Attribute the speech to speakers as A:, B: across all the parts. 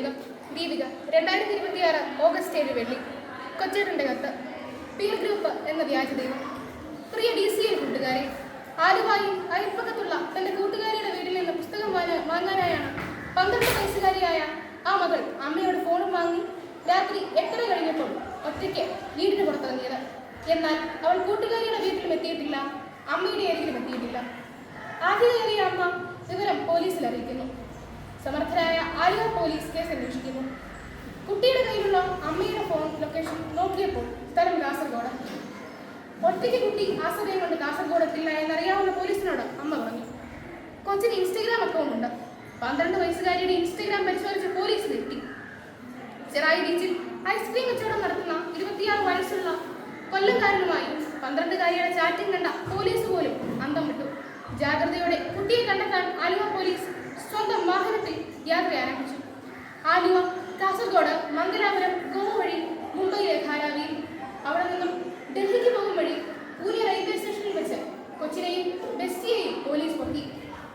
A: വേഗം ദീപിക 2026 ഓഗസ്റ്റ് 7 വെള്ളി. കൊച്ചേട്ടൻ്റെ കത്ത്. പീർ ഗ്രൂപ്പ് എന്ന വ്യാജദൈവം. പ്രിയ DCL കൂട്ടുകാരെ, ആലുവായിൽ അയൽപ്പക്കത്തുള്ള തൻ്റെ കൂട്ടുകാരിയുടെ വീട്ടിൽ നിന്ന് പുസ്തകം വാങ്ങാനായാണ് 12 വയസ്സുകാരിയായ ആ മകൾ അമ്മയോട് ഫോണും വാങ്ങി രാത്രി 8:30 കഴിഞ്ഞപ്പോൾ ഒറ്റയ്ക്ക് വീടിന് പുറത്തിറങ്ങിയത്. എന്നാൽ അവൾ കൂട്ടുകാരിയുടെ വീട്ടിലും എത്തിയിട്ടില്ല, അമ്മയുടെ അരികിലും എത്തിയിട്ടില്ല. ആദ്യം കയറിയ അമ്മ വിവരം പോലീസിൽ അറിയിക്കുന്നു. സമർത്ഥരായ ആലുവ പോലീസ് കേസ് അന്വേഷിക്കുന്നു. കുട്ടിയുടെ കയ്യിലുള്ള അമ്മയുടെ ഫോൺ ലൊക്കേഷൻ നോക്കിയപ്പോൾ സ്ഥലം കാസർഗോഡ്. ഒറ്റയ്ക്ക് കുട്ടി ആശ്രയം കൊണ്ട് കാസർഗോഡ് എത്തില്ല എന്നറിയാവുന്ന പോലീസിനോട് അമ്മ പറഞ്ഞു. കൊച്ചിന് ഇൻസ്റ്റഗ്രാം അക്കൗണ്ട് ഉണ്ട്. 12 വയസ്സുകാരിയുടെ ഇൻസ്റ്റഗ്രാം പരിശോധിച്ച് പോലീസ് എത്തി. ചെറായി ബീച്ചിൽ ഐസ്ക്രീം കച്ചവടം നടത്തുന്ന 26 വയസ്സുള്ള കൊല്ലംകാരനുമായി 12-കാരിയുടെ ചാറ്റിംഗ് കണ്ട പോലീസ് പോലും അന്തം വിട്ടു. ജാഗ്രതയോടെ കുട്ടിയെ കണ്ടെത്താൻ ആലുവ പോലീസ് സ്വന്തം വാഹനത്തിൽ യാത്ര ആരംഭിച്ചു. ആലുവ, കാസർഗോഡ്, മംഗലാപുരം, ഗോവ വഴി മുംബൈയിലെ ധാരാവിയിൽ, അവിടെ നിന്നും ഡൽഹിക്ക് പോകും വഴി പൂനെ റെയിൽവേ സ്റ്റേഷനിൽ വെച്ച് കൊച്ചിനെയും ബെസ്റ്റിയെയും പോലീസ് പൊക്കി.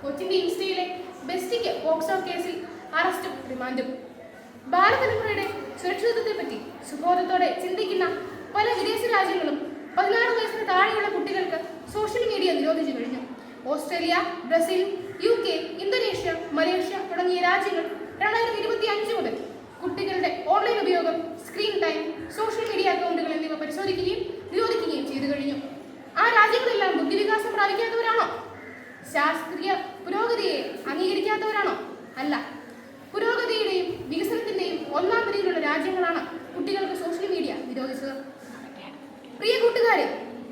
A: കൊച്ചിന്റെ ഇൻസ്റ്റയിലെ ബെസ്റ്റിക്ക് പോക്സോ കേസിൽ അറസ്റ്റും റിമാൻഡും. ബാലതലമുറയുടെ സുരക്ഷിതത്വത്തെപ്പറ്റി സുബോധത്തോടെ ചിന്തിക്കുന്ന പല വിദേശ രാജ്യങ്ങളും 16 വയസ്സിന് താഴെയുള്ള കുട്ടികൾക്ക് സോഷ്യൽ മീഡിയ നിരോധിച്ചു കഴിഞ്ഞു. Australia, Brazil, UK, Indonesia, Malaysia തുടങ്ങിയ രാജ്യങ്ങൾ 2025 മുതൽ കുട്ടികളുടെ ഓൺലൈൻ ഉപയോഗം, സ്ക്രീൻ ടൈം, സോഷ്യൽ മീഡിയ അക്കൗണ്ടുകൾ എന്നിവ പരിശോധിക്കുകയും നിരോധിക്കുകയും ചെയ്തു കഴിഞ്ഞു. ആ രാജ്യങ്ങളെല്ലാം ബുദ്ധിവികാസം പ്രാപിക്കാത്തവരാണോ? ശാസ്ത്രീയ പുരോഗതിയെ അംഗീകരിക്കാത്തവരാണോ? അല്ല. പുരോഗതിയുടെയും വികസനത്തിന്റെയും ഒന്നാം നിരയിലുള്ള രാജ്യങ്ങളാണ് കുട്ടികൾക്ക് സോഷ്യൽ മീഡിയ നിരോധിച്ചത്. പ്രിയ കൂട്ടുകാരെ,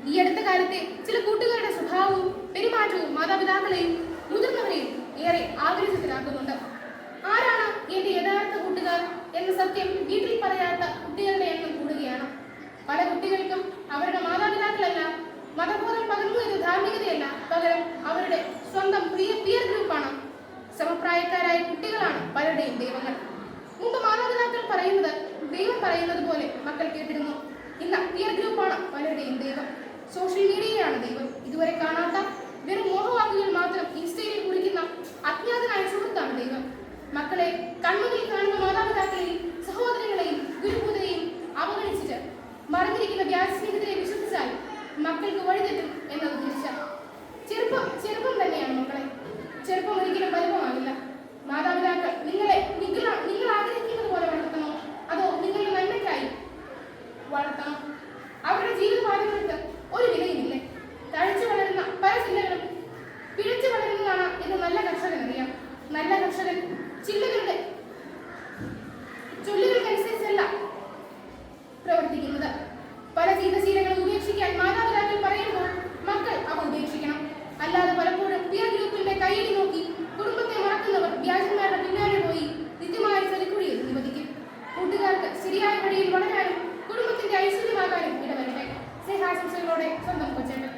A: ഈ അടുത്ത കാലത്തെ ചില കൂട്ടുകാരുടെ സ്വഭാവവും പെരുമാറ്റവും മാതാപിതാക്കളെയും മുതിർന്നവരെയും ഏറെ ആഗ്രഹത്തിലാക്കുന്നുണ്ട്. ആരാണ് എന്റെ യഥാർത്ഥ കൂട്ടുകാർ എന്ന സത്യം വീട്ടിൽ പറയാത്ത കുട്ടികളുടെ എണ്ണം കൂടുകയാണ്. പല കുട്ടികൾക്കും അവരുടെ മാതാപിതാക്കളല്ല മതബോധം പകർന്നു എന്ന ധാർമ്മികതയല്ല, പകരം അവരുടെ സ്വന്തം പിയർ ഗ്രൂപ്പാണ്. സമപ്രായക്കാരായ കുട്ടികളാണ് പലരുടെയും ദൈവങ്ങൾ. മുമ്പ് മാതാപിതാക്കൾ പറയുന്നത് ദൈവം പറയുന്നത് പോലെ മക്കൾ കേട്ടിരുന്നു. ഇന്ന് പിയർ ഗ്രൂപ്പാണ് പലരുടെയും ദൈവം. സോഷ്യൽ മീഡിയയാണ് ദൈവം. ഇതുവരെ കാണാത്ത വെറും മോഹവാക്കുകൾ മാത്രം ഇൻസ്റ്റയിൽ കുറിക്കുന്ന അജ്ഞാതനായ സുഹൃത്താണ് ദൈവം. മക്കളെ കൺമുന്നിൽ കാണുന്ന മാതാപിതാക്കളെയും സഹോദരങ്ങളെയും ഗുരുഭൂതരെയും അവഗണിച്ചിട്ട് മറഞ്ഞിരിക്കുന്ന വ്യാജസ്നേഹത്തിനെ വിശ്വസിച്ചാൽ മക്കൾക്ക് വഴിതെറ്റും എന്നത് തിരിച്ച. ചെറുപ്പം തന്നെയാണ് മക്കളെ. ചെറുപ്പം ഒരിക്കലും വലുപ്പമാകില്ല. മാതാപിതാക്കൾ നിങ്ങൾ ആഗ്രഹിക്കുന്നത് പോലെ വളർത്തണോ, അതോ നിങ്ങളുടെ നന്മയ്ക്കായി വളർത്തണം? അവരുടെ ജീവിതപാതകൾക്ക് ഒരു വിലയുമില്ലേ. തഴച്ചു വളരുന്ന പല ചില്ലകളും പിഴച്ചു വളരുന്നതാണ് എന്ന് നല്ല കർഷകൻ അറിയാം. നല്ല കർഷകൻ ചൊല്ലുകൾക്കനുസരിച്ചല്ല പ്രവർത്തിക്കുന്നത്. പല ജീവിതശീലങ്ങളും ഉപേക്ഷിക്കാൻ മാതാപിതാക്കൾ പറയുമ്പോൾ മക്കൾ അവ ഉപേക്ഷിക്കണം. അല്ലാതെ പലപ്പോഴും പിയർ ഗ്രൂപ്പിന്റെ കൈയിടി നോക്കി കുടുംബത്തെ മറക്കുന്നവർ വ്യാജന്മാരുടെ പിന്നാലെ പോയി നിത്യമായ ചതിക്കുഴിയിൽ നിവധിക്കും. കൂട്ടുകാർക്ക് ശരിയായ വഴിയിൽ വളരാനും കുടുംബത്തിന്റെ ഐശ്വര്യമാകാനും ഇടവരട്ടെ. സ്നേഹാശംസകളോടെ സ്വന്തം കൊച്ചേട്ടൻ.